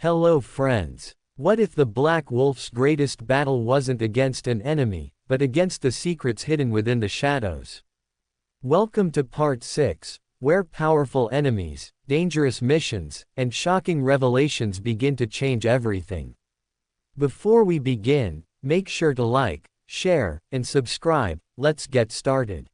Hello friends. What if the Black Wolf's greatest battle wasn't against an enemy, but against the secrets hidden within the shadows? Welcome to Part 6, where powerful enemies, dangerous missions, and shocking revelations begin to change everything. Before we begin, make sure to like, share, and subscribe. Let's get started.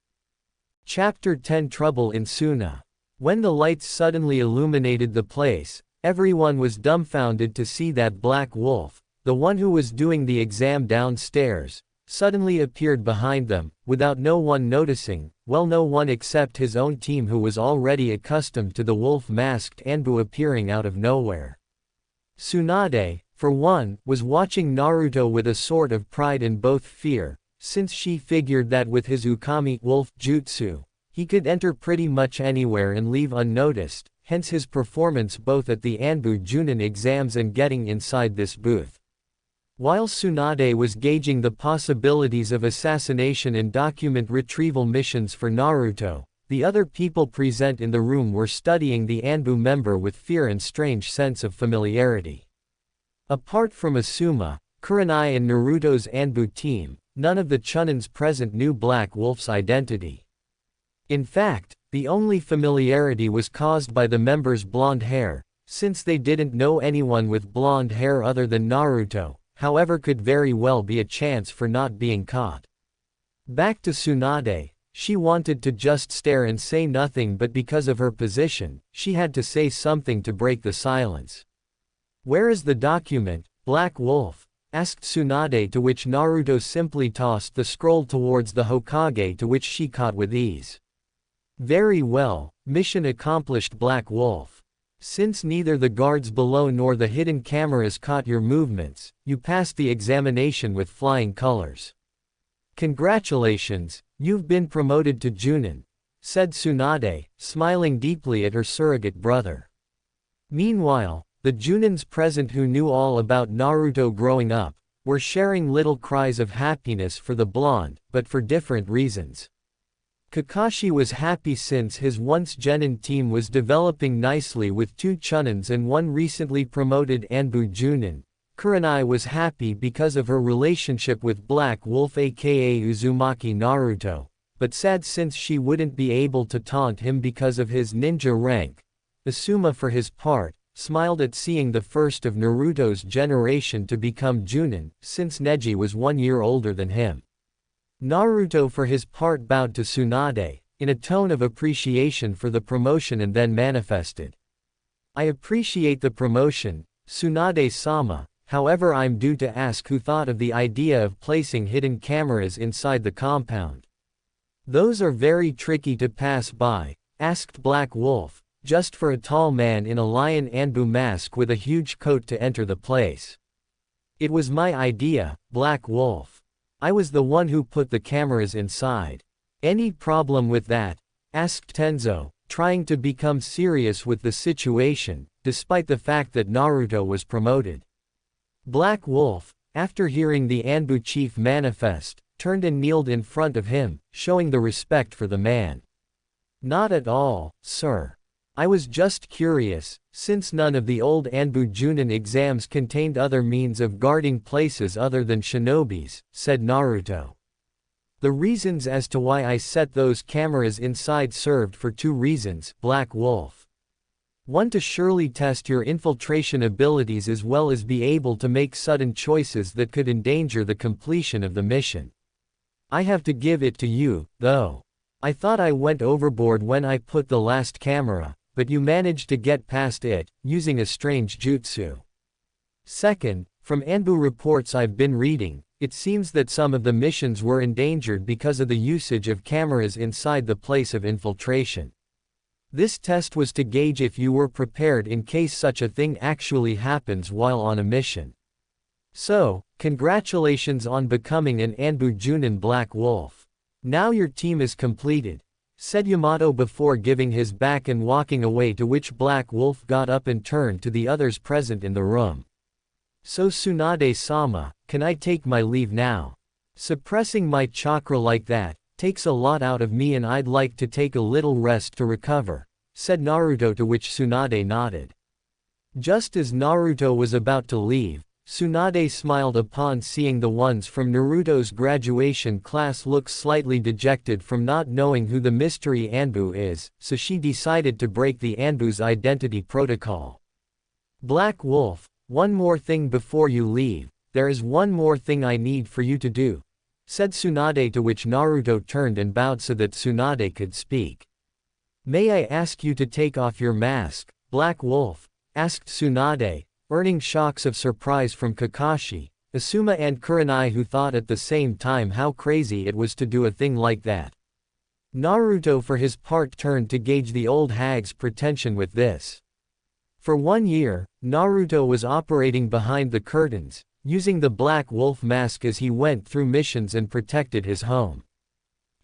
Chapter 10 Trouble in Suna. When the lights suddenly illuminated the place, everyone was dumbfounded to see that Black Wolf, the one who was doing the exam downstairs, suddenly appeared behind them, without no one noticing, well, no one except his own team, who was already accustomed to the wolf-masked Anbu appearing out of nowhere. Tsunade, for one, was watching Naruto with a sort of pride and both fear, since she figured that with his Ukami wolf jutsu, he could enter pretty much anywhere and leave unnoticed, hence his performance both at the Anbu Junin exams and getting inside this booth. While Tsunade was gauging the possibilities of assassination and document retrieval missions for Naruto, the other people present in the room were studying the Anbu member with fear and strange sense of familiarity. Apart from Asuma, Kurenai and Naruto's Anbu team, none of the Chunins present knew Black Wolf's identity. In fact, the only familiarity was caused by the members' blonde hair, since they didn't know anyone with blonde hair other than Naruto, however could very well be a chance for not being caught. Back to Tsunade, she wanted to just stare and say nothing, but because of her position, she had to say something to break the silence. "Where is the document, Black Wolf?" asked Tsunade, to which Naruto simply tossed the scroll towards the Hokage, to which she caught with ease. "Very well, mission accomplished, Black Wolf. Since neither the guards below nor the hidden cameras caught your movements, you passed the examination with flying colors. Congratulations, you've been promoted to Junin," said Tsunade, smiling deeply at her surrogate brother. Meanwhile, the Junins present, who knew all about Naruto growing up, were sharing little cries of happiness for the blonde, but for different reasons. Kakashi was happy since his once genin team was developing nicely with 2 Chunins and 1 recently promoted Anbu Junin. Kurenai was happy because of her relationship with Black Wolf aka Uzumaki Naruto, but sad since she wouldn't be able to taunt him because of his ninja rank. Asuma, for his part, smiled at seeing the first of Naruto's generation to become Junin, since Neji was 1 year older than him. Naruto for his part bowed to Tsunade, in a tone of appreciation for the promotion, and then manifested. "I appreciate the promotion, Tsunade-sama, however I'm due to ask who thought of the idea of placing hidden cameras inside the compound." "Those are very tricky to pass by," asked Black Wolf, just for a tall man in a lion Anbu mask with a huge coat to enter the place. "It was my idea, Black Wolf. I was the one who put the cameras inside." "Any problem with that?" asked Tenzo, trying to become serious with the situation, despite the fact that Naruto was promoted. Black Wolf, after hearing the Anbu chief manifest, turned and kneeled in front of him, showing the respect for the man. "Not at all, sir. I was just curious, since none of the old Anbu Junin exams contained other means of guarding places other than shinobis," said Naruto. "The reasons as to why I set those cameras inside served for 2 reasons, Black Wolf. 1, to surely test your infiltration abilities as well as be able to make sudden choices that could endanger the completion of the mission. I have to give it to you, though. I thought I went overboard when I put the last camera, but you managed to get past it, using a strange jutsu. 2nd, from Anbu reports I've been reading, it seems that some of the missions were endangered because of the usage of cameras inside the place of infiltration. This test was to gauge if you were prepared in case such a thing actually happens while on a mission. So, congratulations on becoming an Anbu Junin, Black Wolf. Now your team is completed," said Yamato before giving his back and walking away, to which Black Wolf got up and turned to the others present in the room. "So Tsunade-sama, can I take my leave now? Suppressing my chakra like that takes a lot out of me and I'd like to take a little rest to recover," said Naruto, to which Tsunade nodded. Just as Naruto was about to leave, Tsunade smiled upon seeing the ones from Naruto's graduation class look slightly dejected from not knowing who the mystery Anbu is, so she decided to break the Anbu's identity protocol. Black Wolf, one more thing before you leave, there is one more thing I need for you to do, said Tsunade, to which Naruto turned and bowed so that Tsunade could speak. May I ask you to take off your mask, Black Wolf? Asked Tsunade, earning shocks of surprise from Kakashi, Asuma and Kurenai, who thought at the same time how crazy it was to do a thing like that. Naruto for his part turned to gauge the old hag's pretension with this. For 1 year, Naruto was operating behind the curtains, using the Black Wolf mask as he went through missions and protected his home.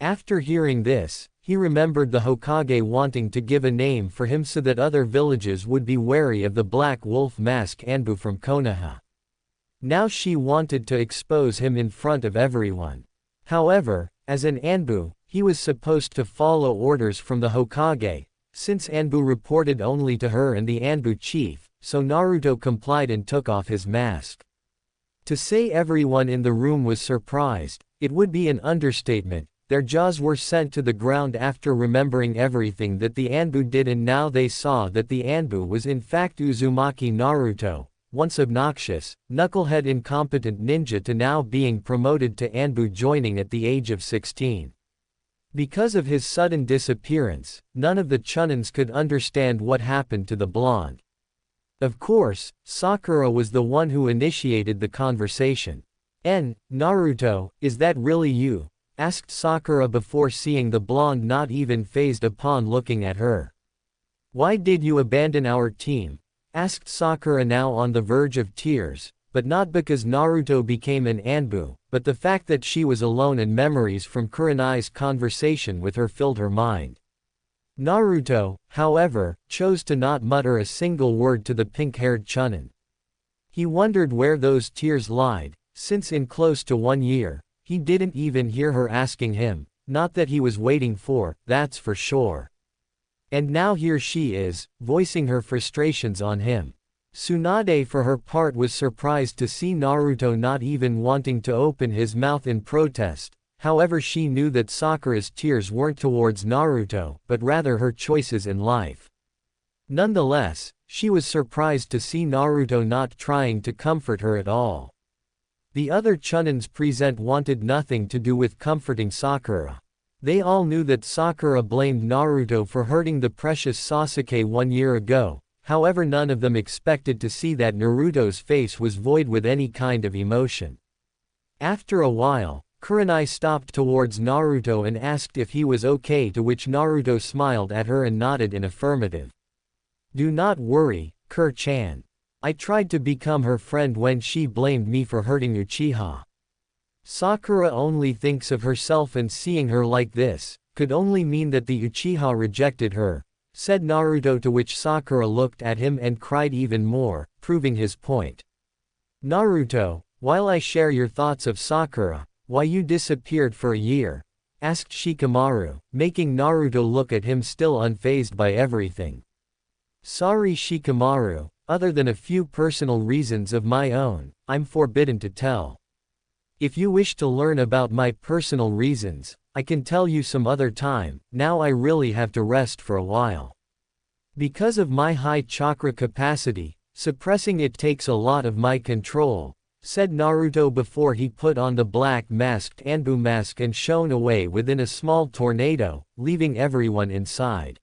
After hearing this, he remembered the Hokage wanting to give a name for him so that other villages would be wary of the Black Wolf mask Anbu from Konoha. Now she wanted to expose him in front of everyone. However, as an Anbu, he was supposed to follow orders from the Hokage, since Anbu reported only to her and the Anbu chief, so Naruto complied and took off his mask. To say everyone in the room was surprised, it would be an understatement. Their jaws were sent to the ground after remembering everything that the Anbu did, and now they saw that the Anbu was in fact Uzumaki Naruto, once obnoxious, knucklehead incompetent ninja to now being promoted to Anbu, joining at the age of 16. Because of his sudden disappearance, none of the Chunins could understand what happened to the blonde. Of course, Sakura was the one who initiated the conversation. Naruto, is that really you? Asked Sakura before seeing the blonde not even fazed upon looking at her. Why did you abandon our team? Asked Sakura, now on the verge of tears, but not because Naruto became an Anbu, but the fact that she was alone and memories from Kurenai's conversation with her filled her mind. Naruto, however, chose to not mutter a single word to the pink-haired Chunin. He wondered where those tears lied, since in close to 1 year, he didn't even hear her asking him, not that he was waiting for, that's for sure. And now here she is, voicing her frustrations on him. Tsunade for her part was surprised to see Naruto not even wanting to open his mouth in protest. However, she knew that Sakura's tears weren't towards Naruto, but rather her choices in life. Nonetheless, she was surprised to see Naruto not trying to comfort her at all. The other Chunins present wanted nothing to do with comforting Sakura. They all knew that Sakura blamed Naruto for hurting the precious Sasuke 1 year ago, however none of them expected to see that Naruto's face was void with any kind of emotion. After a while, Kurenai stopped towards Naruto and asked if he was okay, to which Naruto smiled at her and nodded in affirmative. Do not worry, Kur-chan. I tried to become her friend when she blamed me for hurting Uchiha. Sakura only thinks of herself, and seeing her like this could only mean that the Uchiha rejected her, said Naruto, to which Sakura looked at him and cried even more, proving his point. Naruto, while I share your thoughts of Sakura, why you disappeared for a year? Asked Shikamaru, making Naruto look at him still unfazed by everything. Sorry Shikamaru, other than a few personal reasons of my own, I'm forbidden to tell. If you wish to learn about my personal reasons, I can tell you some other time. Now I really have to rest for a while. Because of my high chakra capacity, suppressing it takes a lot of my control, said Naruto before he put on the black masked Anbu mask and shone away within a small tornado, leaving everyone inside.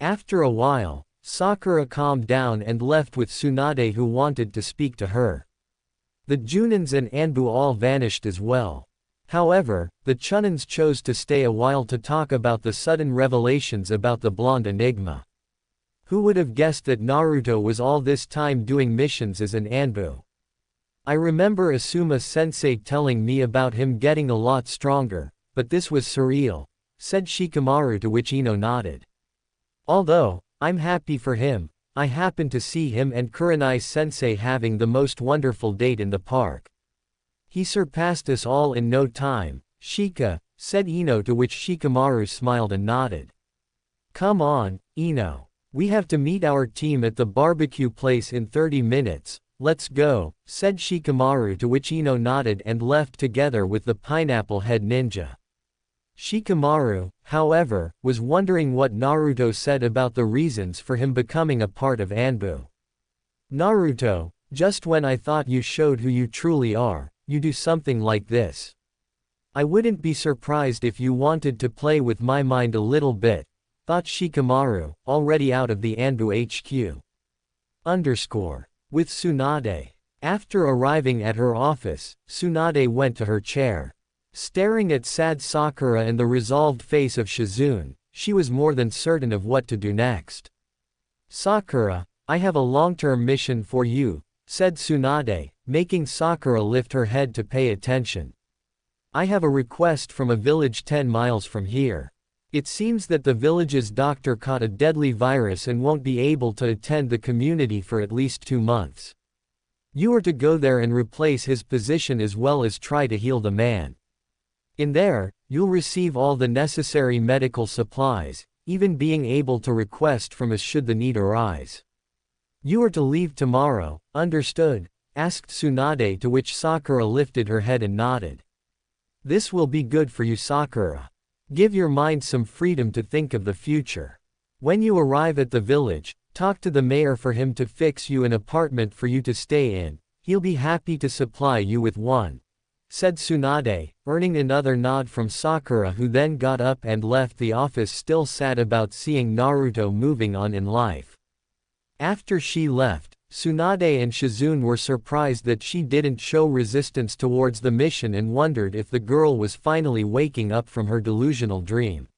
After a while, Sakura calmed down and left with Tsunade, who wanted to speak to her. The Junins and Anbu all vanished as well. However, the Chunins chose to stay a while to talk about the sudden revelations about the blonde enigma. Who would have guessed that Naruto was all this time doing missions as an Anbu? I remember Asuma-sensei telling me about him getting a lot stronger, but this was surreal, said Shikamaru, to which Ino nodded. Although, I'm happy for him, I happened to see him and Kurenai-sensei having the most wonderful date in the park. He surpassed us all in no time, Shika, said Ino, to which Shikamaru smiled and nodded. Come on, Ino. We have to meet our team at the barbecue place in 30 minutes, let's go, said Shikamaru, to which Ino nodded and left together with the pineapple head ninja. Shikamaru, however, was wondering what Naruto said about the reasons for him becoming a part of Anbu. Naruto, just when I thought you showed who you truly are, you do something like this. I wouldn't be surprised if you wanted to play with my mind a little bit, thought Shikamaru, already out of the Anbu HQ. With Tsunade. After arriving at her office, Tsunade went to her chair. Staring at sad Sakura and the resolved face of Shizune, she was more than certain of what to do next. Sakura, I have a long-term mission for you, said Tsunade, making Sakura lift her head to pay attention. I have a request from a village 10 miles from here. It seems that the village's doctor caught a deadly virus and won't be able to attend the community for at least 2 months. You are to go there and replace his position as well as try to heal the man. In there, you'll receive all the necessary medical supplies, even being able to request from us should the need arise. You are to leave tomorrow, understood? Asked Tsunade, to which Sakura lifted her head and nodded. This will be good for you, Sakura. Give your mind some freedom to think of the future. When you arrive at the village, talk to the mayor for him to fix you an apartment for you to stay in, he'll be happy to supply you with one, said Tsunade, earning another nod from Sakura, who then got up and left the office, still sad about seeing Naruto moving on in life. After she left, Tsunade and Shizune were surprised that she didn't show resistance towards the mission and wondered if the girl was finally waking up from her delusional dream.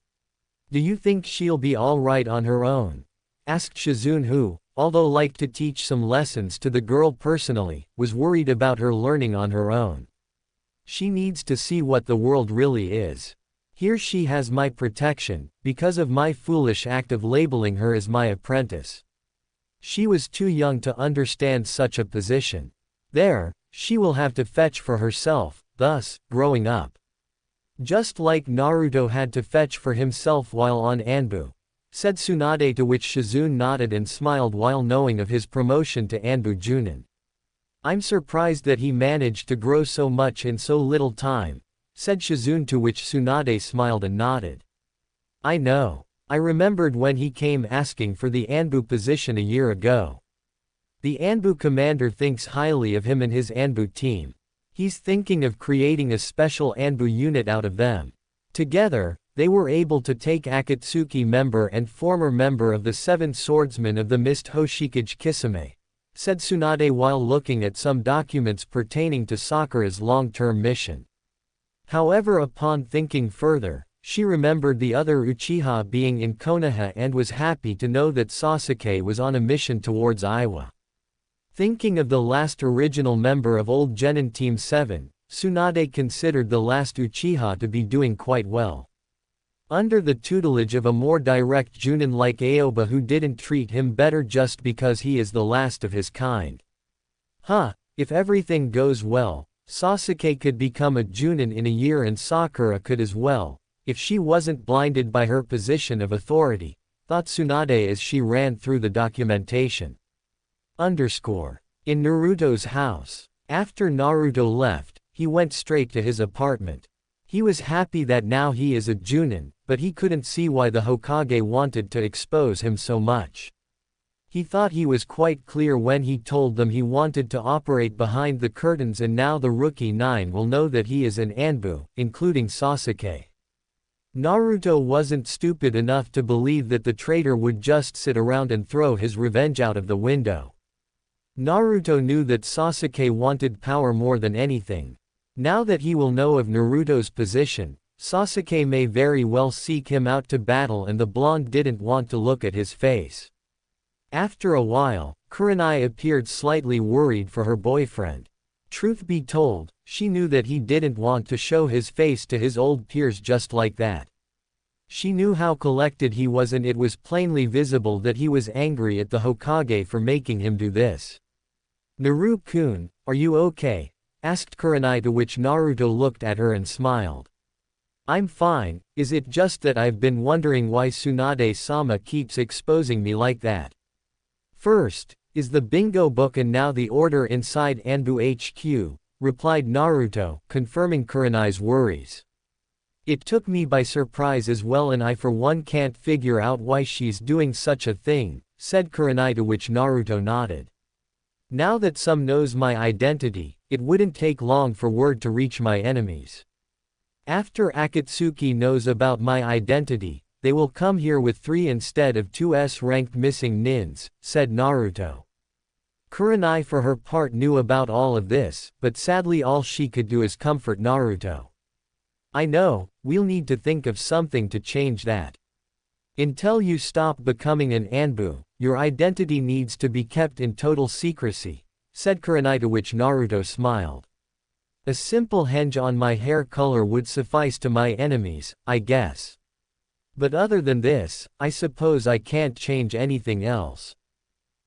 Do you think she'll be alright on her own? Asked Shizune, who, although liked to teach some lessons to the girl personally, was worried about her learning on her own. She needs to see what the world really is. Here she has my protection, because of my foolish act of labeling her as my apprentice. She was too young to understand such a position. There, she will have to fetch for herself, thus, growing up. Just like Naruto had to fetch for himself while on Anbu, said Tsunade, to which Shizune nodded and smiled while knowing of his promotion to Anbu Junin. I'm surprised that he managed to grow so much in so little time, said Shizune, to which Tsunade smiled and nodded. I know. I remembered when he came asking for the Anbu position a year ago. The Anbu commander thinks highly of him and his Anbu team. He's thinking of creating a special Anbu unit out of them. Together, they were able to take Akatsuki member and former member of the Seven Swordsmen of the Mist Hoshikage Kisame, said Tsunade while looking at some documents pertaining to Sakura's long-term mission. However, upon thinking further, she remembered the other Uchiha being in Konoha and was happy to know that Sasuke was on a mission towards Iwa. Thinking of the last original member of Old Genin Team 7, Tsunade considered the last Uchiha to be doing quite well. Under the tutelage of a more direct Junin like Aoba, who didn't treat him better just because he is the last of his kind. If everything goes well, Sasuke could become a Junin in a year and Sakura could as well, if she wasn't blinded by her position of authority, thought Tsunade as she ran through the documentation. In Naruto's house. After Naruto left, he went straight to his apartment. He was happy that now he is a Junin, but he couldn't see why the Hokage wanted to expose him so much. He thought he was quite clear when he told them he wanted to operate behind the curtains, and now the Rookie 9 will know that he is an Anbu, including Sasuke. Naruto wasn't stupid enough to believe that the traitor would just sit around and throw his revenge out of the window. Naruto knew that Sasuke wanted power more than anything. Now that he will know of Naruto's position, Sasuke may very well seek him out to battle, and the blonde didn't want to look at his face. After a while, Kurenai appeared slightly worried for her boyfriend. Truth be told, she knew that he didn't want to show his face to his old peers just like that. She knew how collected he was, and it was plainly visible that he was angry at the Hokage for making him do this. Naru-kun, are you okay? Asked Kurenai, to which Naruto looked at her and smiled. I'm fine, is it just that I've been wondering why Tsunade-sama keeps exposing me like that? First, is the bingo book and now the order inside Anbu HQ, replied Naruto, confirming Kurenai's worries. It took me by surprise as well, and I for one can't figure out why she's doing such a thing, said Kurenai, to which Naruto nodded. Now that some knows my identity, it wouldn't take long for word to reach my enemies. After Akatsuki knows about my identity, they will come here with 3 instead of 2 S-ranked missing nins, said Naruto. Kurenai for her part knew about all of this, but sadly all she could do is comfort Naruto. I know, we'll need to think of something to change that. Until you stop becoming an Anbu, your identity needs to be kept in total secrecy, said Kurenai, to which Naruto smiled. A simple henge on my hair color would suffice to my enemies, I guess. But other than this, I suppose I can't change anything else.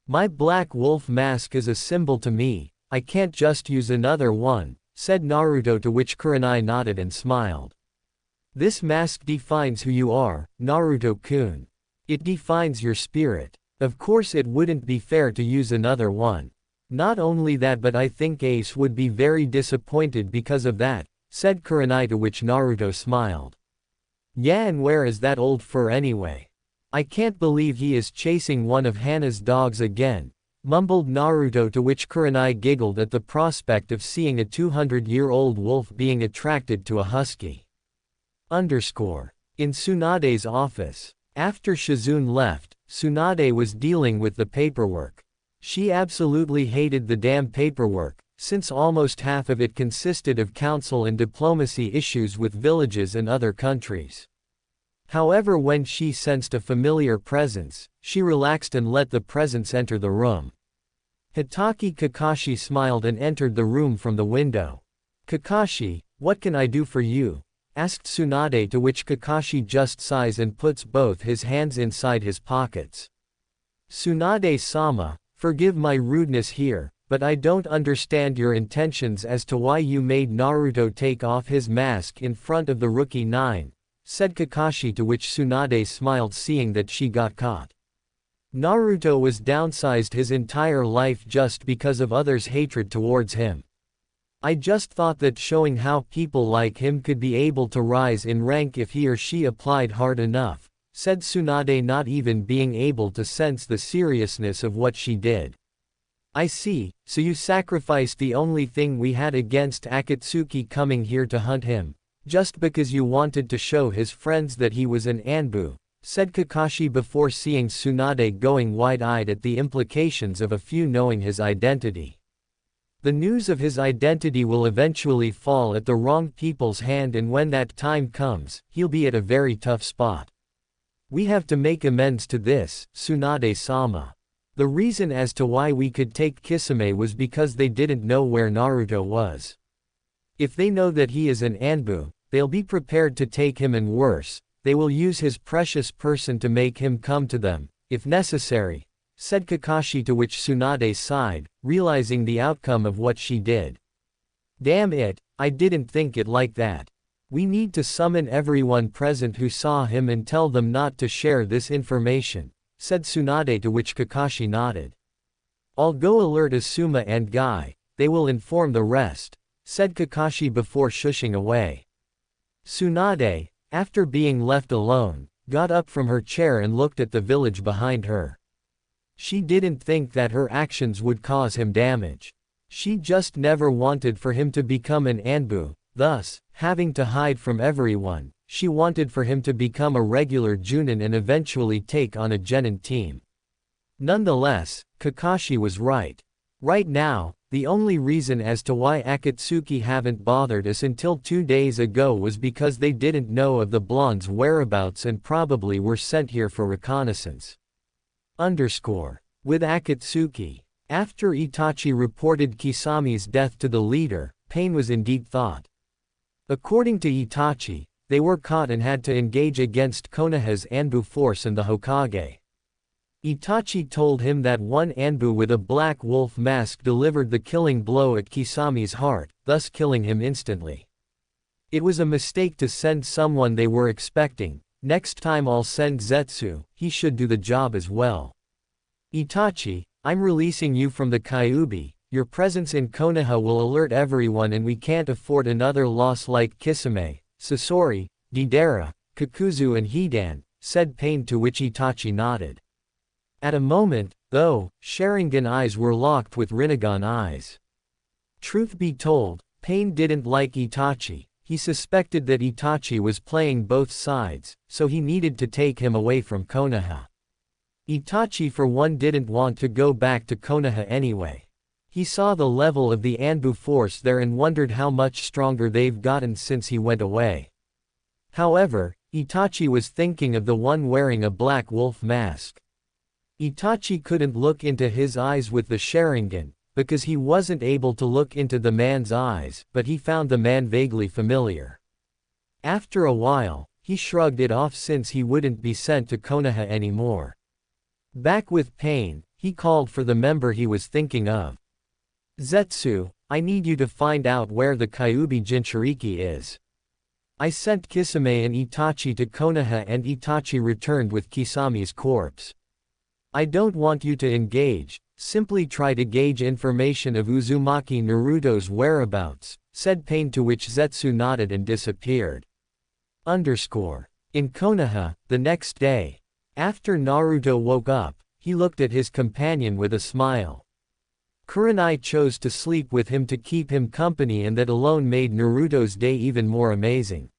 My black wolf mask is a symbol to me, I can't just use another one, said Naruto, to which Kurenai nodded and smiled. This mask defines who you are, Naruto-kun. It defines your spirit. Of course it wouldn't be fair to use another one. Not only that, but I think Ace would be very disappointed because of that, said Kurenai, to which Naruto smiled. Yeah, and where is that old fur anyway? I can't believe he is chasing one of Hana's dogs again, mumbled Naruto, to which Kurenai giggled at the prospect of seeing a 200-year-old wolf being attracted to a husky. In Tsunade's office. After Shizune left, Tsunade was dealing with the paperwork. She absolutely hated the damn paperwork, since almost half of it consisted of council and diplomacy issues with villages and other countries. However, when she sensed a familiar presence, she relaxed and let the presence enter the room. Hitaki Kakashi smiled and entered the room from the window. Kakashi, what can I do for you? Asked Tsunade, to which Kakashi just sighs and puts both his hands inside his pockets. Tsunade-sama, forgive my rudeness here, but I don't understand your intentions as to why you made Naruto take off his mask in front of the rookie 9. Said Kakashi, to which Tsunade smiled, seeing that she got caught. Naruto was downsized his entire life just because of others' hatred towards him. I just thought that showing how people like him could be able to rise in rank if he or she applied hard enough, said Tsunade, not even being able to sense the seriousness of what she did. I see, so you sacrificed the only thing we had against Akatsuki coming here to hunt him, just because you wanted to show his friends that he was an Anbu, said Kakashi, before seeing Tsunade going wide-eyed at the implications of a few knowing his identity. The news of his identity will eventually fall at the wrong people's hand, and when that time comes, he'll be at a very tough spot. We have to make amends to this, Tsunade-sama. The reason as to why we could take Kisame was because they didn't know where Naruto was. If they know that he is an Anbu, they'll be prepared to take him, and worse, they will use his precious person to make him come to them, if necessary, said Kakashi, to which Tsunade sighed, realizing the outcome of what she did. Damn it, I didn't think it like that. We need to summon everyone present who saw him and tell them not to share this information, said Tsunade, to which Kakashi nodded. I'll go alert Asuma and Guy, they will inform the rest, said Kakashi before shushing away. Tsunade, after being left alone, got up from her chair and looked at the village behind her. She didn't think that her actions would cause him damage. She just never wanted for him to become an Anbu, thus, having to hide from everyone. She wanted for him to become a regular Junin and eventually take on a Genin team. Nonetheless, Kakashi was right. Right now, the only reason as to why Akatsuki haven't bothered us until 2 days ago was because they didn't know of the blonde's whereabouts and probably were sent here for reconnaissance. With Akatsuki. After Itachi reported Kisami's death to the leader, pain was indeed thought. According to Itachi, they were caught and had to engage against Konoha's Anbu force and the Hokage. Itachi told him that one Anbu with a black wolf mask delivered the killing blow at Kisami's heart, thus killing him instantly. It was a mistake to send someone they were expecting. Next time I'll send Zetsu, he should do the job as well. Itachi, I'm releasing you from the Kyuubi. Your presence in Konoha will alert everyone and we can't afford another loss like Kisame, Sasori, Deidara, Kakuzu and Hidan, said Pain, to which Itachi nodded. At a moment, though, Sharingan eyes were locked with Rinnegan eyes. Truth be told, Pain didn't like Itachi. He suspected that Itachi was playing both sides, so he needed to take him away from Konoha. Itachi for one didn't want to go back to Konoha anyway. He saw the level of the Anbu force there and wondered how much stronger they've gotten since he went away. However, Itachi was thinking of the one wearing a black wolf mask. Itachi couldn't look into his eyes with the Sharingan, because he wasn't able to look into the man's eyes, but he found the man vaguely familiar. After a while, he shrugged it off since he wouldn't be sent to Konoha anymore. Back with Pain, he called for the member he was thinking of. Zetsu, I need you to find out where the Kyuubi Jinchuriki is. I sent Kisame and Itachi to Konoha and Itachi returned with Kisami's corpse. I don't want you to engage, simply try to gauge information of Uzumaki Naruto's whereabouts, said Pain, to which Zetsu nodded and disappeared. In Konoha, the next day. After Naruto woke up, he looked at his companion with a smile. Kurenai chose to sleep with him to keep him company, and that alone made Naruto's day even more amazing.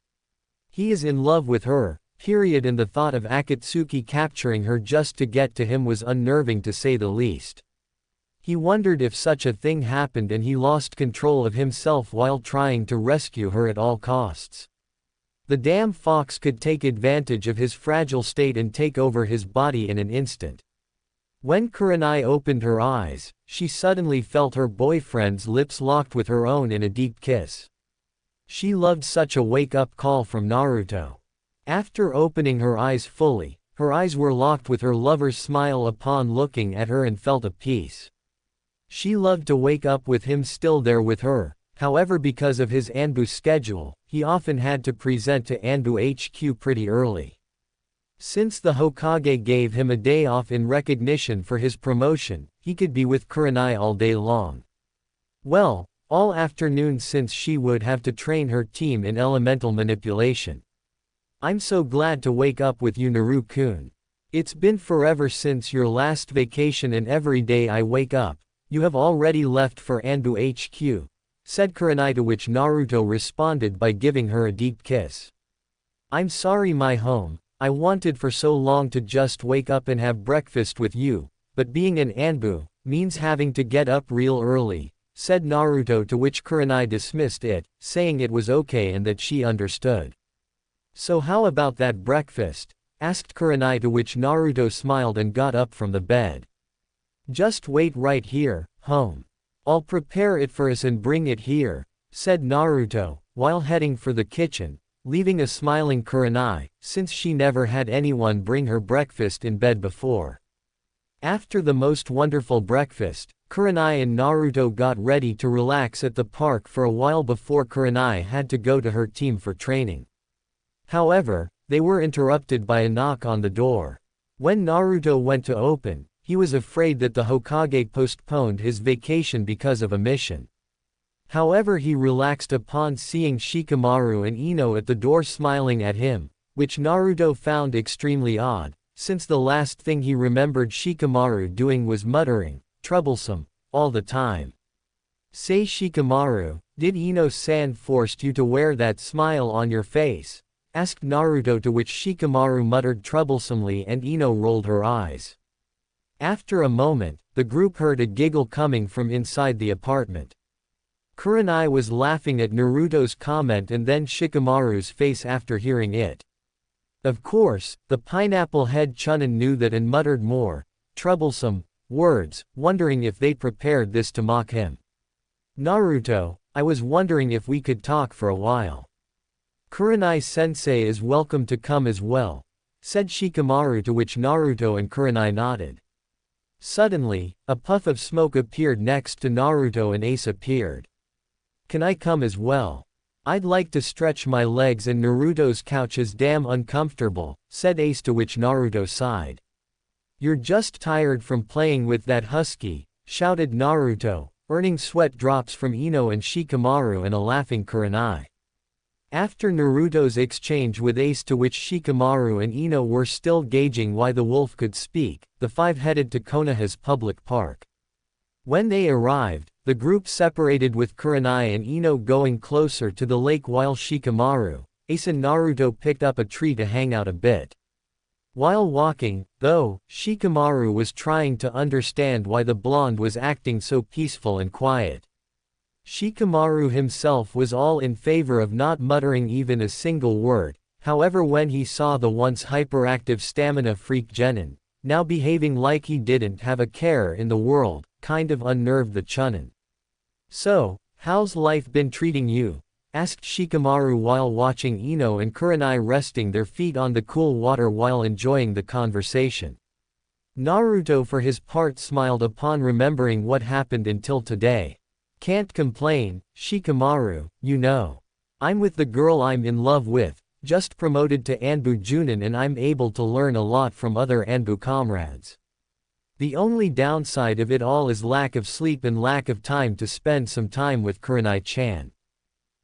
He is in love with her, and the thought of Akatsuki capturing her just to get to him was unnerving to say the least. He wondered if such a thing happened and he lost control of himself while trying to rescue her at all costs. The damn fox could take advantage of his fragile state and take over his body in an instant. When Kurenai opened her eyes, she suddenly felt her boyfriend's lips locked with her own in a deep kiss. She loved such a wake-up call from Naruto. After opening her eyes fully, her eyes were locked with her lover's smile upon looking at her and felt a peace. She loved to wake up with him still there with her. However, because of his Anbu schedule, he often had to present to Anbu HQ pretty early. Since the Hokage gave him a day off in recognition for his promotion, he could be with Kurenai all day long. Well, all afternoon, since she would have to train her team in elemental manipulation. I'm so glad to wake up with you, Naru-kun. It's been forever since your last vacation and every day I wake up, you have already left for Anbu HQ, said Kurenai, to which Naruto responded by giving her a deep kiss. I'm sorry, my home. I wanted for so long to just wake up and have breakfast with you, but being an Anbu means having to get up real early, said Naruto, to which Kurenai dismissed it, saying it was okay and that she understood. So how about that breakfast? Asked Kurenai, to which Naruto smiled and got up from the bed. Just wait right here, home. I'll prepare it for us and bring it here, said Naruto, while heading for the kitchen, leaving a smiling Kurenai, since she never had anyone bring her breakfast in bed before. After the most wonderful breakfast, Kurenai and Naruto got ready to relax at the park for a while before Kurenai had to go to her team for training. However, they were interrupted by a knock on the door. When Naruto went to open, he was afraid that the Hokage postponed his vacation because of a mission. However, he relaxed upon seeing Shikamaru and Ino at the door smiling at him, which Naruto found extremely odd, since the last thing he remembered Shikamaru doing was muttering, "Troublesome," all the time. Say, Shikamaru, did Ino-san forced you to wear that smile on your face? Asked Naruto, to which Shikamaru muttered troublesomely and Ino rolled her eyes. After a moment, the group heard a giggle coming from inside the apartment. Kurenai was laughing at Naruto's comment and then Shikamaru's face after hearing it. Of course, the pineapple head Chunin knew that and muttered more troublesome words, wondering if they'd prepared this to mock him. Naruto, I was wondering if we could talk for a while. Kurenai-sensei is welcome to come as well, said Shikamaru, to which Naruto and Kurenai nodded. Suddenly, a puff of smoke appeared next to Naruto and Ace appeared. Can I come as well? I'd like to stretch my legs and Naruto's couch is damn uncomfortable, said Ace, to which Naruto sighed. You're just tired from playing with that husky, shouted Naruto, earning sweat drops from Ino and Shikamaru and a laughing Kurenai. After Naruto's exchange with Ace, to which Shikamaru and Ino were still gauging why the wolf could speak, the five headed to Konoha's public park. When they arrived, the group separated with Kurenai and Ino going closer to the lake while Shikamaru, Ace and Naruto picked up a tree to hang out a bit. While walking, though, Shikamaru was trying to understand why the blonde was acting so peaceful and quiet. Shikamaru himself was all in favor of not muttering even a single word, however when he saw the once hyperactive stamina freak Genin, now behaving like he didn't have a care in the world, kind of unnerved the Chunin. So, how's life been treating you? Asked Shikamaru while watching Ino and Kurenai resting their feet on the cool water while enjoying the conversation. Naruto for his part smiled upon remembering what happened until today. Can't complain, Shikamaru, you know. I'm with the girl I'm in love with, just promoted to Anbu Junin and I'm able to learn a lot from other Anbu comrades. The only downside of it all is lack of sleep and lack of time to spend some time with Kurenai-chan.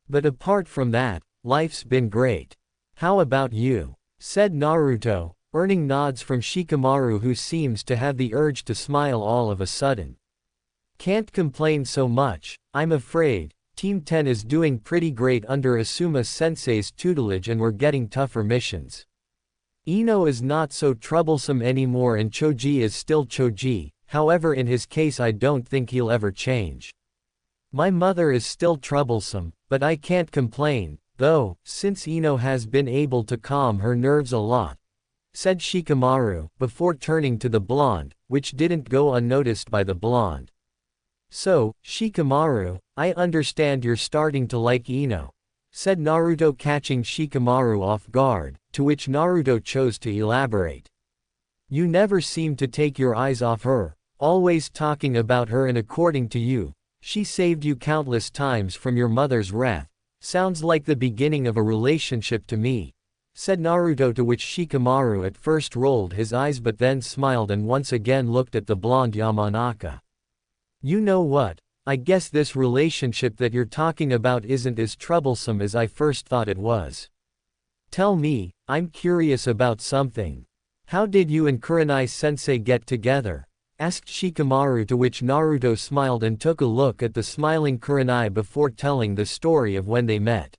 But apart from that, life's been great. How about you? Said Naruto, earning nods from Shikamaru, who seems to have the urge to smile all of a sudden. Can't complain so much, I'm afraid. Team 10 is doing pretty great under Asuma-sensei's tutelage and we're getting tougher missions. Ino is not so troublesome anymore and Choji is still Choji, however in his case I don't think he'll ever change. My mother is still troublesome, but I can't complain, though, since Ino has been able to calm her nerves a lot, said Shikamaru, before turning to the blonde, which didn't go unnoticed by the blonde. So, Shikamaru, I understand you're starting to like Ino, said Naruto, catching Shikamaru off guard, to which Naruto chose to elaborate. You never seem to take your eyes off her, always talking about her, and according to you, she saved you countless times from your mother's wrath. Sounds like the beginning of a relationship to me, said Naruto, to which Shikamaru at first rolled his eyes but then smiled and once again looked at the blonde Yamanaka. You know what? I guess this relationship that you're talking about isn't as troublesome as I first thought it was. Tell me, I'm curious about something. How did you and Kurenai-sensei get together? Asked Shikamaru, to which Naruto smiled and took a look at the smiling Kurenai before telling the story of when they met.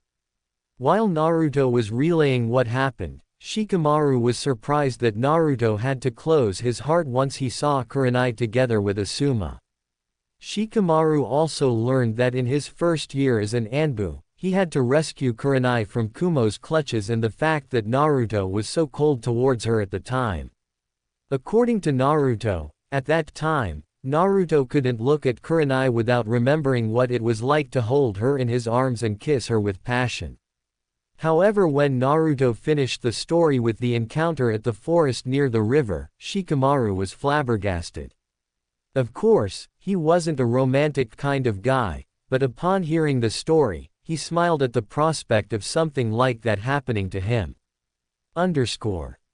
While Naruto was relaying what happened, Shikamaru was surprised that Naruto had to close his heart once he saw Kurenai together with Asuma. Shikamaru also learned that in his first year as an Anbu, he had to rescue Kurenai from Kumo's clutches and the fact that Naruto was so cold towards her at the time. According to Naruto, at that time, Naruto couldn't look at Kurenai without remembering what it was like to hold her in his arms and kiss her with passion. However, when Naruto finished the story with the encounter at the forest near the river, Shikamaru was flabbergasted. Of course, he wasn't a romantic kind of guy, but upon hearing the story, he smiled at the prospect of something like that happening to him.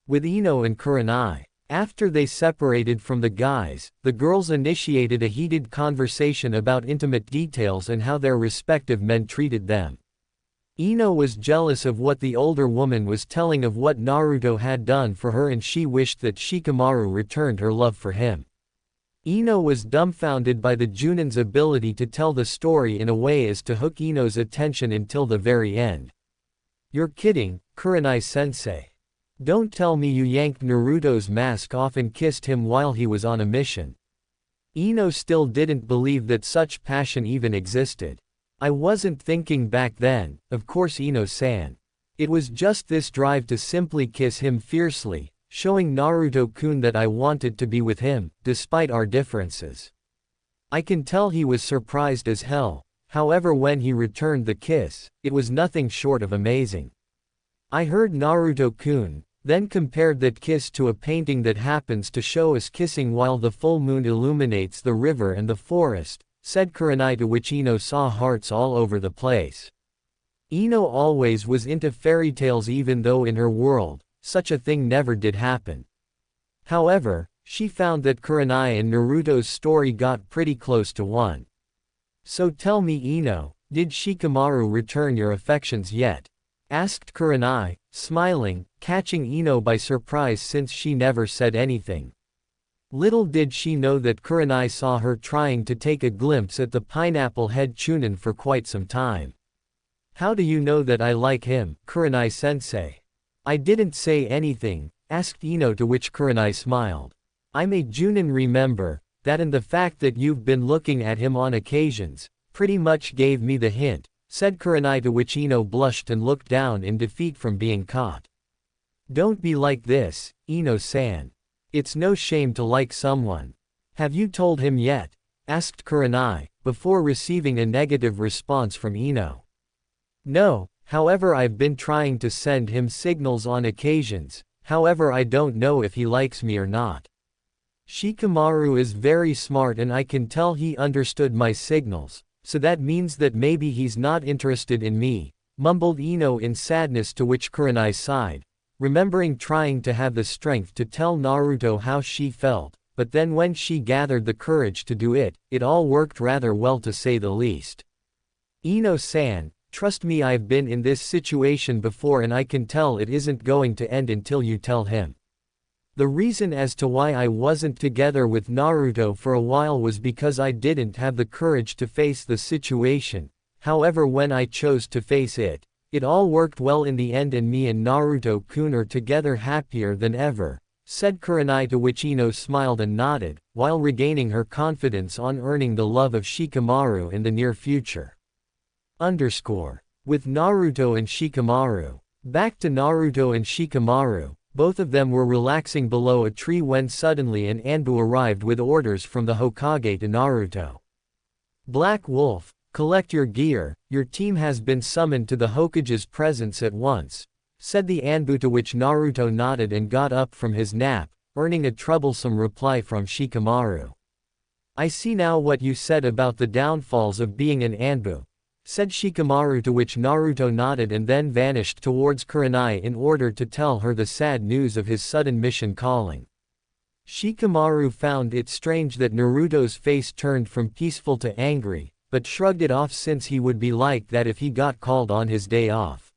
With Ino and Kurenai. After they separated from the guys, the girls initiated a heated conversation about intimate details and how their respective men treated them. Ino was jealous of what the older woman was telling of what Naruto had done for her, and she wished that Shikamaru returned her love for him. Ino was dumbfounded by the Junin's ability to tell the story in a way as to hook Ino's attention until the very end. You're kidding, Kurenai-sensei. Don't tell me you yanked Naruto's mask off and kissed him while he was on a mission. Ino still didn't believe that such passion even existed. I wasn't thinking back then, of course, Ino-san. It was just this drive to simply kiss him fiercely, showing Naruto-kun that I wanted to be with him, despite our differences. I can tell he was surprised as hell, however when he returned the kiss, it was nothing short of amazing. I heard Naruto-kun then compared that kiss to a painting that happens to show us kissing while the full moon illuminates the river and the forest, said Kurenai, to which Ino saw hearts all over the place. Ino always was into fairy tales even though in her world, such a thing never did happen. However, she found that Kurenai and Naruto's story got pretty close to one. So tell me Ino, did Shikamaru return your affections yet? Asked Kurenai, smiling, catching Ino by surprise since she never said anything. Little did she know that Kurenai saw her trying to take a glimpse at the pineapple head Chunin for quite some time. How do you know that I like him, Kurenai-sensei? I didn't say anything, asked Ino, to which Kurenai smiled. I made Junin remember that, and the fact that you've been looking at him on occasions pretty much gave me the hint, said Kurenai, to which Ino blushed and looked down in defeat from being caught. Don't be like this, Ino-san. It's no shame to like someone. Have you told him yet? Asked Kurenai, before receiving a negative response from Ino. No, however I've been trying to send him signals on occasions, however I don't know if he likes me or not. Shikamaru is very smart and I can tell he understood my signals, so that means that maybe he's not interested in me, mumbled Ino in sadness, to which Kurenai sighed, remembering trying to have the strength to tell Naruto how she felt, but then when she gathered the courage to do it, it all worked rather well to say the least. Ino-san, trust me, I've been in this situation before and I can tell it isn't going to end until you tell him. The reason as to why I wasn't together with Naruto for a while was because I didn't have the courage to face the situation, however when I chose to face it, it all worked well in the end and me and Naruto-kun are together happier than ever, said Kurenai, to which Ino smiled and nodded, while regaining her confidence on earning the love of Shikamaru in the near future. With Naruto and Shikamaru. Back to Naruto and Shikamaru, both of them were relaxing below a tree when suddenly an Anbu arrived with orders from the Hokage to Naruto. Black Wolf, collect your gear, your team has been summoned to the Hokage's presence at once, said the Anbu, to which Naruto nodded and got up from his nap, earning a troublesome reply from Shikamaru. I see now what you said about the downfalls of being an Anbu, said Shikamaru, to which Naruto nodded and then vanished towards Kurenai in order to tell her the sad news of his sudden mission calling. Shikamaru found it strange that Naruto's face turned from peaceful to angry, but shrugged it off since he would be like that if he got called on his day off.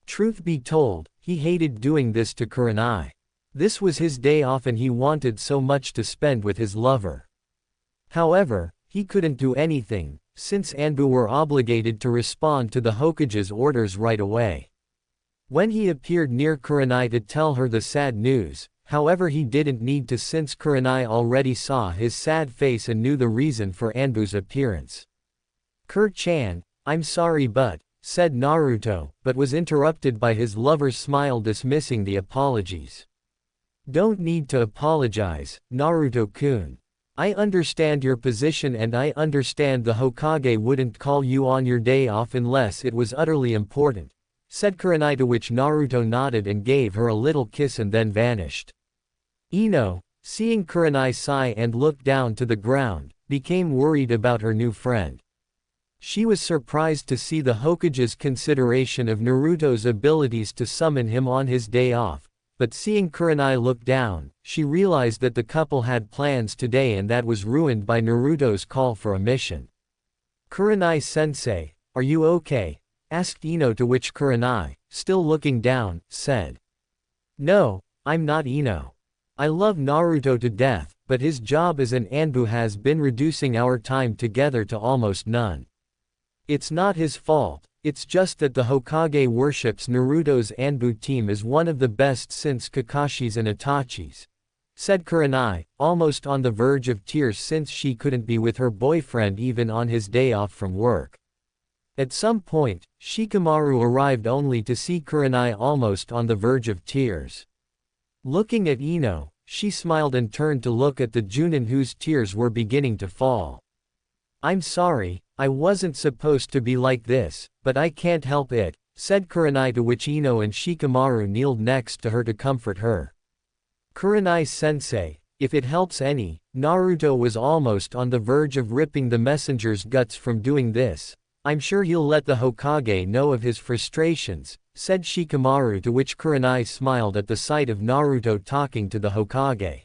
Truth be told, he hated doing this to Kurenai. This was his day off and he wanted so much to spend with his lover. However, he couldn't do anything, since Anbu were obligated to respond to the Hokage's orders right away. When he appeared near Kurenai to tell her the sad news, however he didn't need to since Kurenai already saw his sad face and knew the reason for Anbu's appearance. Kur-chan, I'm sorry said Naruto, but was interrupted by his lover's smile dismissing the apologies. Don't need to apologize, Naruto-kun. I understand your position and I understand the Hokage wouldn't call you on your day off unless it was utterly important, said Kurenai, to which Naruto nodded and gave her a little kiss and then vanished. Ino, seeing Kurenai sigh and look down to the ground, became worried about her new friend. She was surprised to see the Hokage's consideration of Naruto's abilities to summon him on his day off, but seeing Kurenai look down, she realized that the couple had plans today and that was ruined by Naruto's call for a mission. Kurenai-sensei, are you okay? Asked Ino, to which Kurenai, still looking down, said. No, I'm not Ino. I love Naruto to death, but his job as an Anbu has been reducing our time together to almost none. It's not his fault, it's just that the Hokage worships Naruto's Anbu team as one of the best since Kakashi's and Itachi's, said Kurenai, almost on the verge of tears since she couldn't be with her boyfriend even on his day off from work. At some point, Shikamaru arrived only to see Kurenai almost on the verge of tears. Looking at Ino, she smiled and turned to look at the Junin whose tears were beginning to fall. I'm sorry, I wasn't supposed to be like this, but I can't help it, said Kurenai, to which Ino and Shikamaru kneeled next to her to comfort her. Kurenai-sensei, if it helps any, Naruto was almost on the verge of ripping the messenger's guts from doing this, I'm sure he'll let the Hokage know of his frustrations, said Shikamaru, to which Kurenai smiled at the sight of Naruto talking to the Hokage.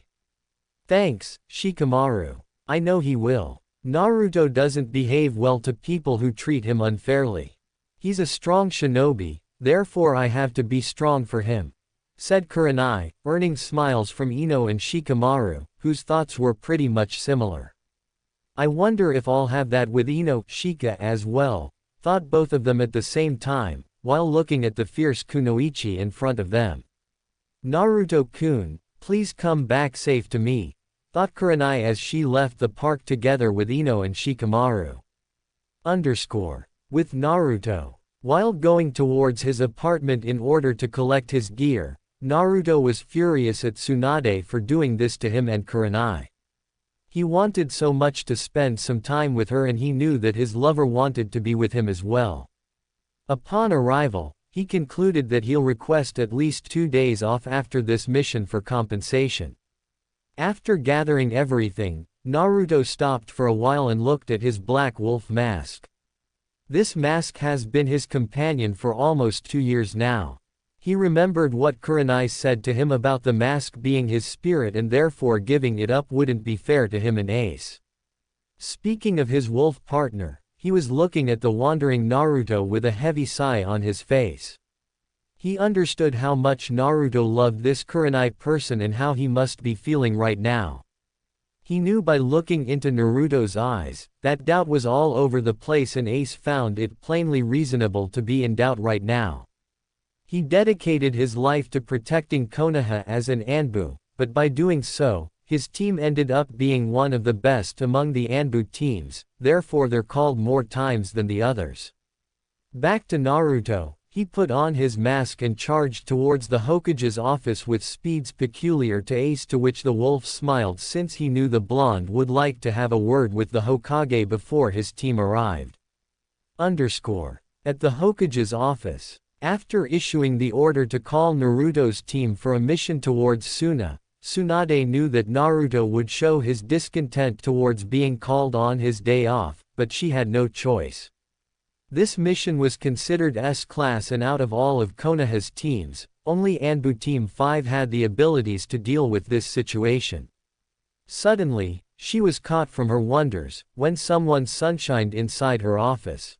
Thanks, Shikamaru. I know he will. Naruto doesn't behave well to people who treat him unfairly. He's a strong shinobi, therefore I have to be strong for him, said Kurenai, earning smiles from Ino and Shikamaru, whose thoughts were pretty much similar. I wonder if I'll have that with Ino, Shika as well, thought both of them at the same time, while looking at the fierce Kunoichi in front of them. Naruto-kun, please come back safe to me, thought Kurenai as she left the park together with Ino and Shikamaru. With Naruto. While going towards his apartment in order to collect his gear, Naruto was furious at Tsunade for doing this to him and Kurenai. He wanted so much to spend some time with her, and he knew that his lover wanted to be with him as well. Upon arrival, he concluded that he'll request at least 2 days off after this mission for compensation. After gathering everything, Naruto stopped for a while and looked at his black wolf mask. This mask has been his companion for almost 2 years now. He remembered what Kurenai said to him about the mask being his spirit, and therefore giving it up wouldn't be fair to him and Ace. Speaking of his wolf partner, he was looking at the wandering Naruto with a heavy sigh on his face. He understood how much Naruto loved this Kurenai person and how he must be feeling right now. He knew by looking into Naruto's eyes, that doubt was all over the place, and Ace found it plainly reasonable to be in doubt right now. He dedicated his life to protecting Konoha as an Anbu, but by doing so, his team ended up being one of the best among the Anbu teams, therefore they're called more times than the others. Back to Naruto, he put on his mask and charged towards the Hokage's office with speeds peculiar to Ace, to which the wolf smiled since he knew the blonde would like to have a word with the Hokage before his team arrived. At the Hokage's office. After issuing the order to call Naruto's team for a mission towards Suna, Tsunade knew that Naruto would show his discontent towards being called on his day off, but she had no choice. This mission was considered S-class, and out of all of Konoha's teams, only Anbu Team 5 had the abilities to deal with this situation. Suddenly, she was caught from her wonders, when someone sunshined inside her office.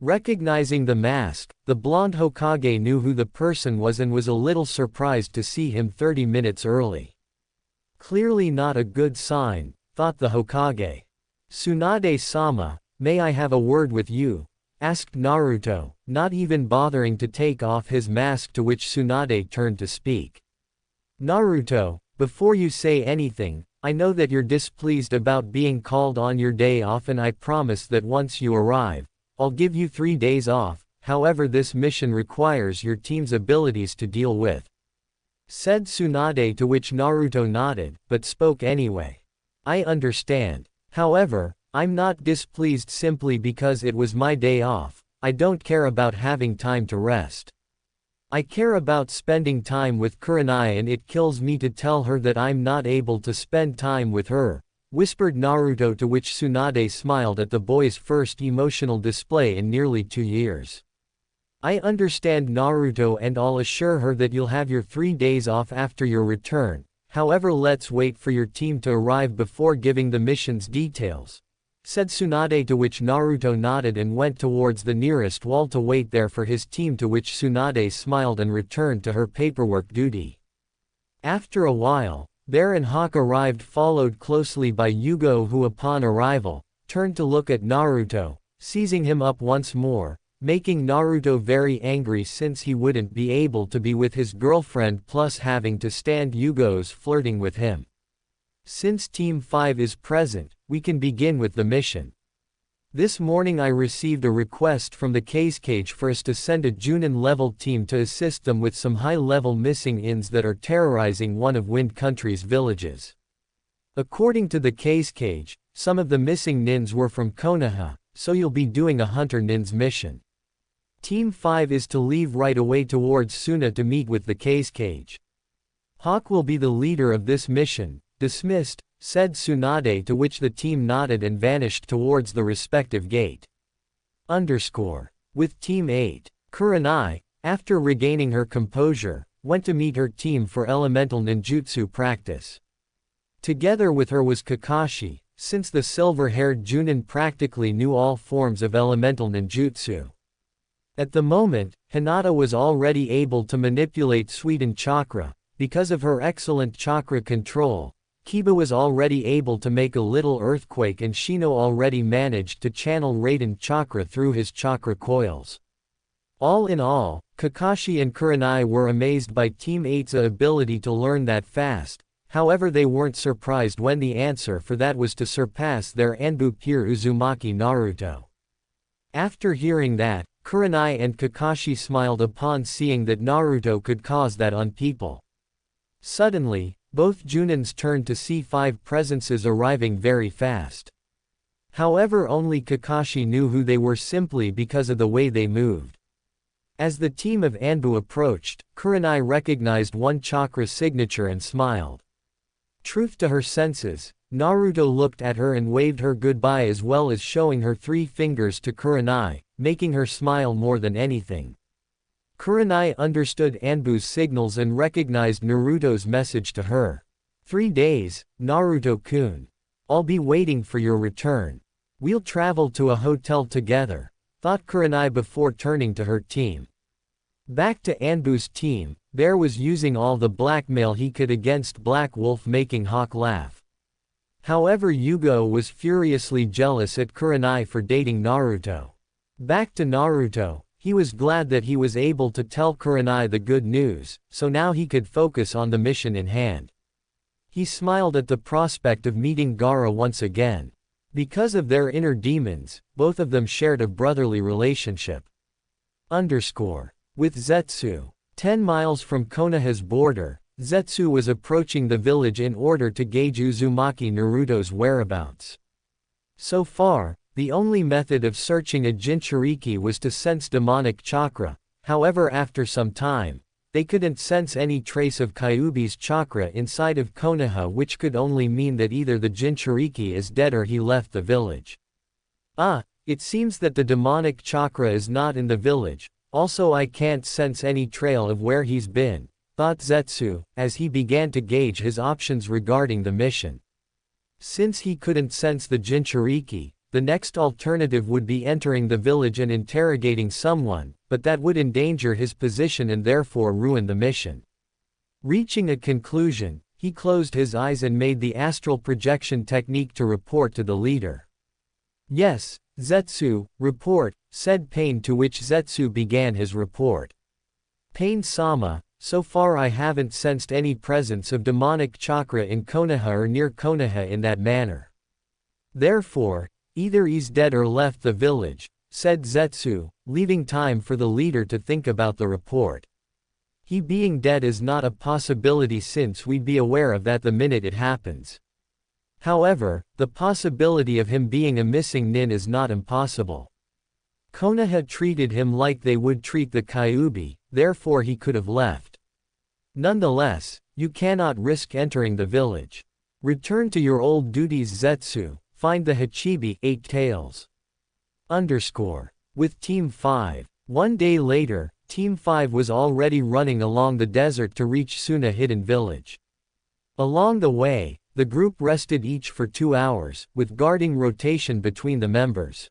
Recognizing the mask, the blonde Hokage knew who the person was and was a little surprised to see him 30 minutes early. Clearly not a good sign, thought the Hokage. Tsunade-sama, may I have a word with you? Asked Naruto, not even bothering to take off his mask, to which Tsunade turned to speak. Naruto, before you say anything, I know that you're displeased about being called on your day off, and I promise that once you arrive, I'll give you 3 days off. However, this mission requires your team's abilities to deal with, said Tsunade, to which Naruto nodded, but spoke anyway. I understand. However, I'm not displeased simply because it was my day off. I don't care about having time to rest. I care about spending time with Kurenai, and it kills me to tell her that I'm not able to spend time with her, whispered Naruto, to which Tsunade smiled at the boy's first emotional display in nearly 2 years. I understand, Naruto, and I'll assure her that you'll have your 3 days off after your return. However, let's wait for your team to arrive before giving the mission's details, said Tsunade, to which Naruto nodded and went towards the nearest wall to wait there for his team, to which Tsunade smiled and returned to her paperwork duty. After a while, Baron Hawk arrived, followed closely by Yugo, who upon arrival, turned to look at Naruto, seizing him up once more, making Naruto very angry since he wouldn't be able to be with his girlfriend plus having to stand Yugo's flirting with him. Since Team 5 is present, we can begin with the mission. This morning I received a request from the Cage for us to send a Junin-level team to assist them with some high-level missing-ins that are terrorizing one of Wind Country's villages. According to the Cage, some of the missing nins were from Konoha, so you'll be doing a Hunter Nins mission. Team 5 is to leave right away towards Suna to meet with the Cage. Hawk will be the leader of this mission. Dismissed, said Tsunade, to which the team nodded and vanished towards the respective gate. With Team 8, Kurenai, after regaining her composure, went to meet her team for elemental ninjutsu practice. Together with her was Kakashi, since the silver-haired Junin practically knew all forms of elemental ninjutsu. At the moment, Hinata was already able to manipulate Suiten chakra. Because of her excellent chakra control, Kiba was already able to make a little earthquake, and Shino already managed to channel Raiden chakra through his chakra coils. All in all, Kakashi and Kurenai were amazed by Team 8's ability to learn that fast. However, they weren't surprised when the answer for that was to surpass their Anbu peer Uzumaki Naruto. After hearing that, Kurenai and Kakashi smiled upon seeing that Naruto could cause that on people. Suddenly, both Junins turned to see 5 presences arriving very fast. However, only Kakashi knew who they were simply because of the way they moved. As the team of Anbu approached, Kurenai recognized one chakra signature and smiled. Truth to her senses, Naruto looked at her and waved her goodbye, as well as showing her 3 fingers to Kurenai, making her smile more than anything. Kurenai understood Anbu's signals and recognized Naruto's message to her. 3 days, Naruto-kun. I'll be waiting for your return. We'll travel to a hotel together, thought Kurenai before turning to her team. Back to Anbu's team, Bear was using all the blackmail he could against Black Wolf, making Hawk laugh. However, Yugo was furiously jealous at Kurenai for dating Naruto. Back to Naruto. He was glad that he was able to tell Kurenai the good news, so now he could focus on the mission in hand. He smiled at the prospect of meeting Gaara once again. Because of their inner demons, both of them shared a brotherly relationship. With Zetsu. 10 miles from Konoha's border, Zetsu was approaching the village in order to gauge Uzumaki Naruto's whereabouts. So far, the only method of searching a Jinchuriki was to sense demonic chakra. However, after some time, they couldn't sense any trace of Kyuubi's chakra inside of Konoha, which could only mean that either the Jinchuriki is dead or he left the village. It seems that the demonic chakra is not in the village, also I can't sense any trail of where he's been, thought Zetsu, as he began to gauge his options regarding the mission. Since he couldn't sense the Jinchuriki, the next alternative would be entering the village and interrogating someone, but that would endanger his position and therefore ruin the mission. Reaching a conclusion, he closed his eyes and made the astral projection technique to report to the leader. Yes, Zetsu, report, said Pain, to which Zetsu began his report. Pain-sama, so far I haven't sensed any presence of demonic chakra in Konoha or near Konoha in that manner. Therefore, either he's dead or left the village, said Zetsu, leaving time for the leader to think about the report. He being dead is not a possibility since we'd be aware of that the minute it happens. However, the possibility of him being a missing nin is not impossible. Konoha treated him like they would treat the Kyuubi, therefore he could have left. Nonetheless, you cannot risk entering the village. Return to your old duties, Zetsu. Find the Hachibi 8 Tails. With Team 5. 1 day later, Team 5 was already running along the desert to reach Suna Hidden Village. Along the way, the group rested each for 2 hours, with guarding rotation between the members.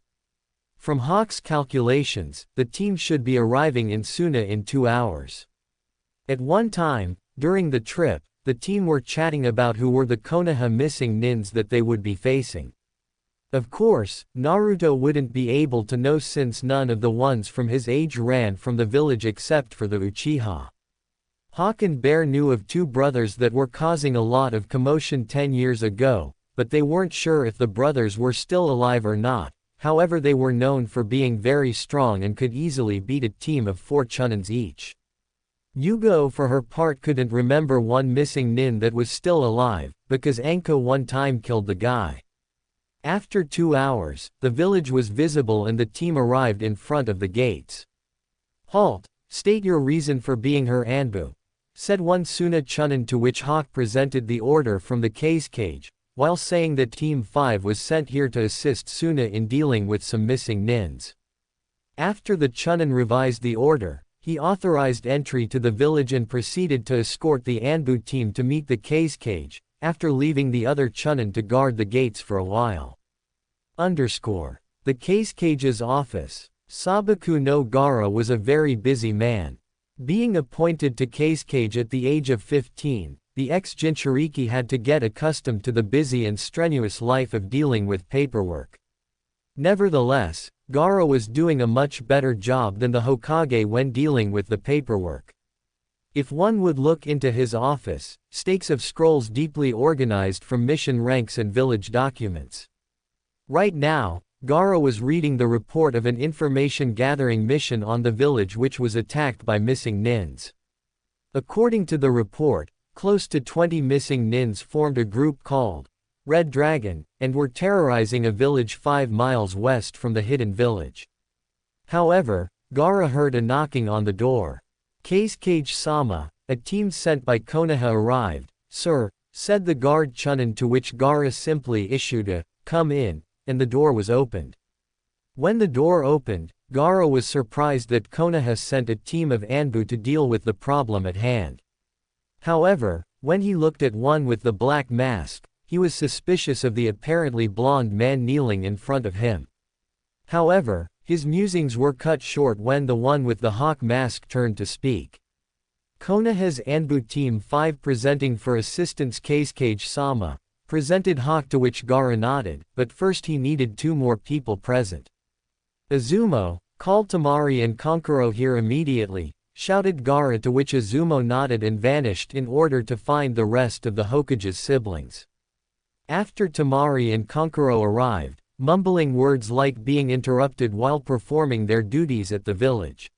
From Hawk's calculations, the team should be arriving in Suna in 2 hours. At one time, during the trip, the team were chatting about who were the Konoha missing nins that they would be facing. Of course, Naruto wouldn't be able to know since none of the ones from his age ran from the village except for the Uchiha. Hawk and Bear knew of 2 brothers that were causing a lot of commotion 10 years ago, but they weren't sure if the brothers were still alive or not. However, they were known for being very strong and could easily beat a team of 4 Chunins each. Yugo for her part couldn't remember one missing nin that was still alive, because Anko one time killed the guy. After 2 hours, the village was visible and the team arrived in front of the gates. Halt, state your reason for being her Anbu, said one Suna Chunin, to which Hawk presented the order from the cage, while saying that Team 5 was sent here to assist Suna in dealing with some missing nins. After the Chunin revised the order, he authorized entry to the village and proceeded to escort the Anbu team to meet the Kazekage, after leaving the other Chunin to guard the gates for a while. The Kazekage's office. Sabaku no Gaara was a very busy man. Being appointed to Kazekage at the age of 15, the ex-Jinchuriki had to get accustomed to the busy and strenuous life of dealing with paperwork. Nevertheless, Gaara was doing a much better job than the Hokage when dealing with the paperwork. If one would look into his office, stacks of scrolls deeply organized from mission ranks and village documents. Right now, Gaara was reading the report of an information-gathering mission on the village which was attacked by missing nins. According to the report, close to 20 missing nins formed a group called Red Dragon, and were terrorizing a village 5 miles west from the hidden village. However, Gaara heard a knocking on the door. Kazekage-sama, a team sent by Konoha arrived. "Sir," said the guard Chunin, to which Gaara simply issued a "come in," and the door was opened. When the door opened, Gaara was surprised that Konoha sent a team of Anbu to deal with the problem at hand. However, when he looked at one with the black mask, he was suspicious of the apparently blonde man kneeling in front of him. However, his musings were cut short when the one with the hawk mask turned to speak. Konoha's Anbu Team 5 presenting for assistance Kazekage-sama, presented Hawk, to which Gaara nodded, but first he needed 2 more people present. "Izumo, call Tamari and Kankuro here immediately," shouted Gaara, to which Izumo nodded and vanished in order to find the rest of the Hokage's siblings. After Tamari and Kankuro arrived, mumbling words like being interrupted while performing their duties at the village.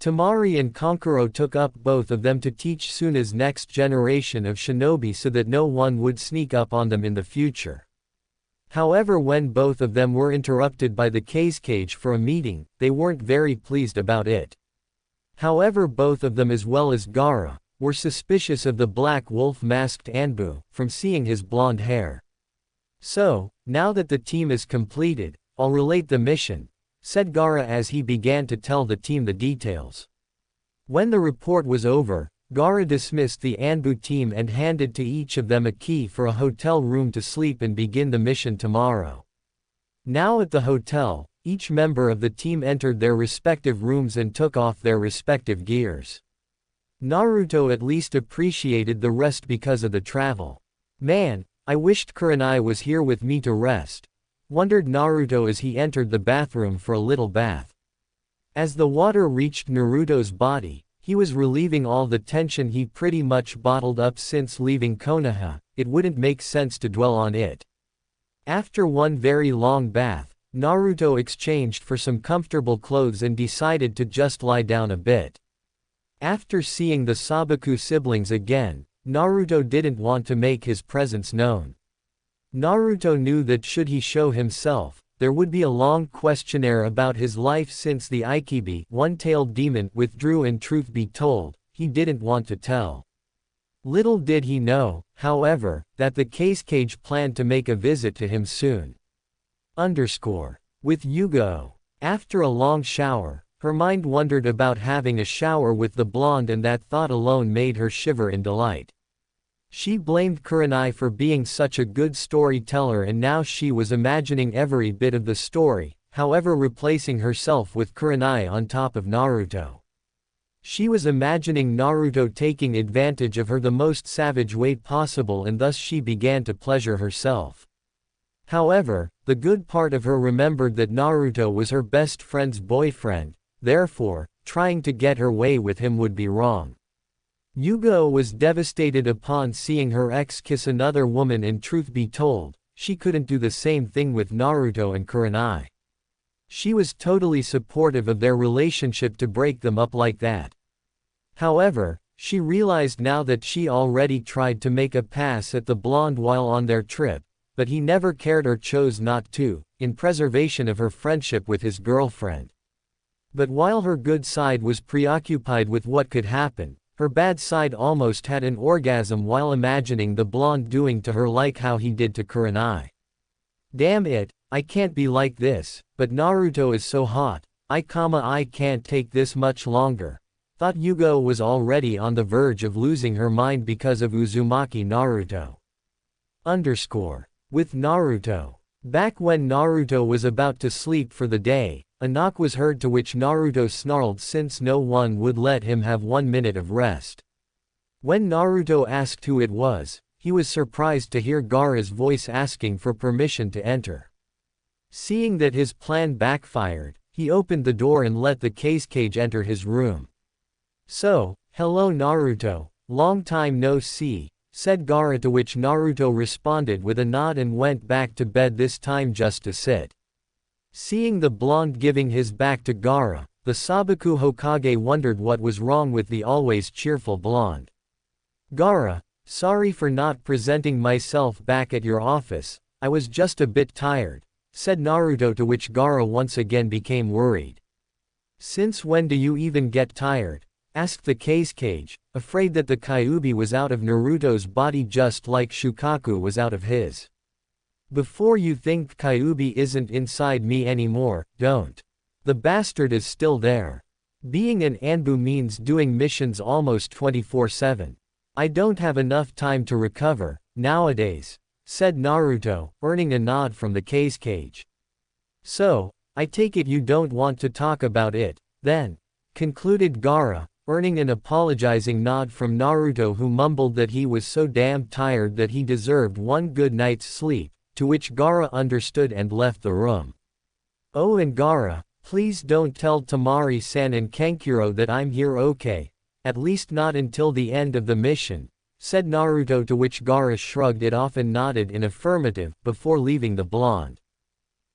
Tamari and Kankuro took up both of them to teach Suna's next generation of shinobi so that no one would sneak up on them in the future. However, when both of them were interrupted by the Kazekage for a meeting, they weren't very pleased about it. However, both of them, as well as Gaara, were suspicious of the black wolf-masked Anbu, from seeing his blonde hair. "So, now that the team is completed, I'll relate the mission," said Gaara as he began to tell the team the details. When the report was over, Gaara dismissed the Anbu team and handed to each of them a key for a hotel room to sleep and begin the mission tomorrow. Now at the hotel, each member of the team entered their respective rooms and took off their respective gears. Naruto at least appreciated the rest because of the travel. "Man, I wished Kurenai was here with me to rest," wondered Naruto as he entered the bathroom for a little bath. As the water reached Naruto's body, he was relieving all the tension he pretty much bottled up since leaving Konoha. It wouldn't make sense to dwell on it. After one very long bath, Naruto exchanged for some comfortable clothes and decided to just lie down a bit. After seeing the Sabaku siblings again, Naruto didn't want to make his presence known. Naruto knew that should he show himself, there would be a long questionnaire about his life since the Ikibi, one-tailed demon, withdrew, and truth be told, he didn't want to tell. Little did he know, however, that the Kazekage planned to make a visit to him soon. With Yugo. After a long shower, her mind wondered about having a shower with the blonde, and that thought alone made her shiver in delight. She blamed Kurenai for being such a good storyteller, and now she was imagining every bit of the story, however, replacing herself with Kurenai on top of Naruto. She was imagining Naruto taking advantage of her the most savage way possible, and thus she began to pleasure herself. However, the good part of her remembered that Naruto was her best friend's boyfriend, therefore, trying to get her way with him would be wrong. Yugo was devastated upon seeing her ex kiss another woman, and truth be told, she couldn't do the same thing with Naruto and Kurenai. She was totally supportive of their relationship to break them up like that. However, she realized now that she already tried to make a pass at the blonde while on their trip, but he never cared or chose not to, in preservation of her friendship with his girlfriend. But while her good side was preoccupied with what could happen, her bad side almost had an orgasm while imagining the blonde doing to her like how he did to Kurenai. "Damn it, I can't be like this, but Naruto is so hot, I can't take this much longer. Thought Yugo was already on the verge of losing her mind because of Uzumaki Naruto. With Naruto. Back when Naruto was about to sleep for the day, a knock was heard, to which Naruto snarled since no one would let him have 1 minute of rest. When Naruto asked who it was, he was surprised to hear Gaara's voice asking for permission to enter. Seeing that his plan backfired, he opened the door and let the Cage enter his room. "So, hello Naruto, long time no see," said Gaara, to which Naruto responded with a nod and went back to bed, this time just to sit. Seeing the blonde giving his back to Gaara, the Sabaku Hokage wondered what was wrong with the always cheerful blonde. "Gaara, sorry for not presenting myself back at your office, I was just a bit tired," said Naruto, to which Gaara once again became worried. "Since when do you even get tired?" asked the Cage, afraid that the Kyuubi was out of Naruto's body just like Shukaku was out of his. "Before you think Kyuubi isn't inside me anymore, don't. The bastard is still there. Being an Anbu means doing missions almost 24/7. I don't have enough time to recover, nowadays," said Naruto, earning a nod from the Cage. "So, I take it you don't want to talk about it, then," concluded Gaara, earning an apologizing nod from Naruto, who mumbled that he was so damn tired that he deserved one good night's sleep, to which Gaara understood and left the room. "Oh, and Gaara, please don't tell Tamari-san and Kankuro that I'm here, okay? At least not until the end of the mission," said Naruto, to which Gaara shrugged it off and nodded in affirmative, before leaving the blonde.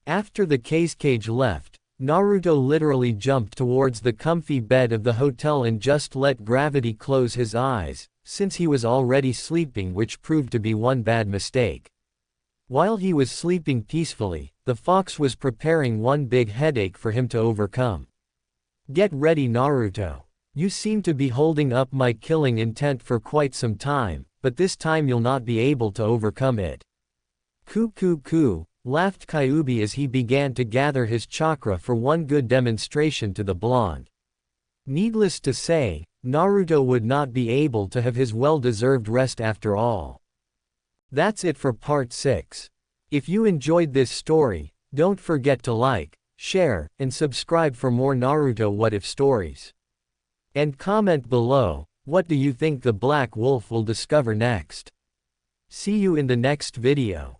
After the Cage left, Naruto literally jumped towards the comfy bed of the hotel and just let gravity close his eyes, since he was already sleeping, which proved to be one bad mistake. While he was sleeping peacefully, the fox was preparing one big headache for him to overcome. "Get ready Naruto. You seem to be holding up my killing intent for quite some time, but this time you'll not be able to overcome it." "Coo," laughed Kyuubi as he began to gather his chakra for one good demonstration to the blonde. Needless to say, Naruto would not be able to have his well-deserved rest after all. That's it for Part 6. If you enjoyed this story, don't forget to like, share, and subscribe for more Naruto What If stories. And comment below, what do you think the Black Wolf will discover next? See you in the next video.